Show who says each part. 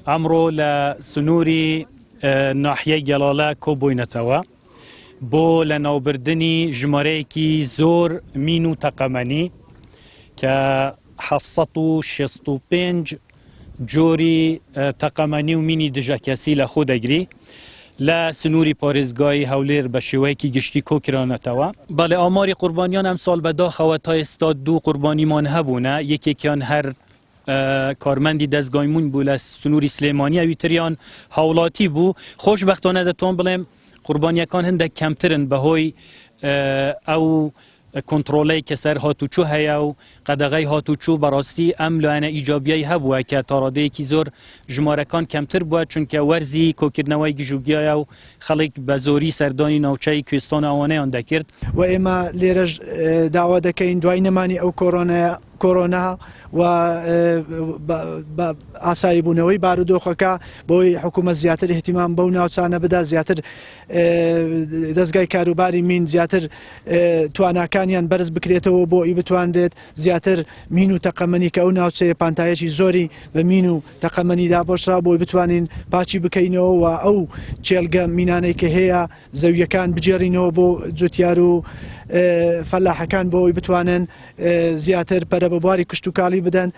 Speaker 1: ئەمڕۆ لە سنووری ناحیەی گەڵاڵە کۆبووینەتەوە بۆ لە ناوبردنی ژمارەیەکی زۆر مین و تەقەمەنی کە 765 جۆری تەقەمەنی و مینی دژەکەسی لە خۆ دەگری لە سنووری پارێزگای هەولێر بە شێوەیەکی گشتی کۆکرانەتەوە. بەڵێ ئاماری قوربانیان ئەمساڵ بەداخەوە تا ئێستا 2 قوربانیمان هەبوونە، یەکێکیان هەر کارمەندی دەستگایمون بوو لە سنووری سلێمانی، ئەویتریان هاوڵاتی بوو. خۆشبەختانە دەتوان بڵێم قوربانیەکان هەندێک کەمترن بەهۆی ئەو کۆنتڕۆلەی کە سەر هاتوچوو هەیە و قەدەغەی هاتوچوو بەڕاستی ئەم لایەنە ئیجابیایی هەبووە کە تا ڕادەیەکی زۆر ژمارەکان کەمتر بووە، چونکە وەرزی کۆکردنەوەی گژوگیایە و خەڵک بە زۆری سەردانی ناوچەی کوێستان ئەوانەیان دەکرد.
Speaker 2: و ئێمە لێرەش داوا دەکەین دوای نەمانی ئەو کۆرۆنا و ئاسایی بوونەوەی بارودۆخەکە بۆی حکوومەت زیاتر احتیمام بەو ناوچانە بدا، زیاتر دەستگای کاروباری مین زیاتر تواناکانیان بەرز بکرێتەوە بۆ ئی بتواندێت زیاتر مین و تەقەمەنی کە ئەو ناوچەیە پانتایشی زۆری بە مین و تەقەمەنی دابۆشرا بۆی بتوانین پاچی بکەینەوە و ئەو چێلگە مینانەی کە هەیە زەویەکان بجێڕینەوە بۆ جوتیار و فەلاحەکان بۆی بتوانن زیاتر پەرە بە بواری کشت و کاڵی بدەن.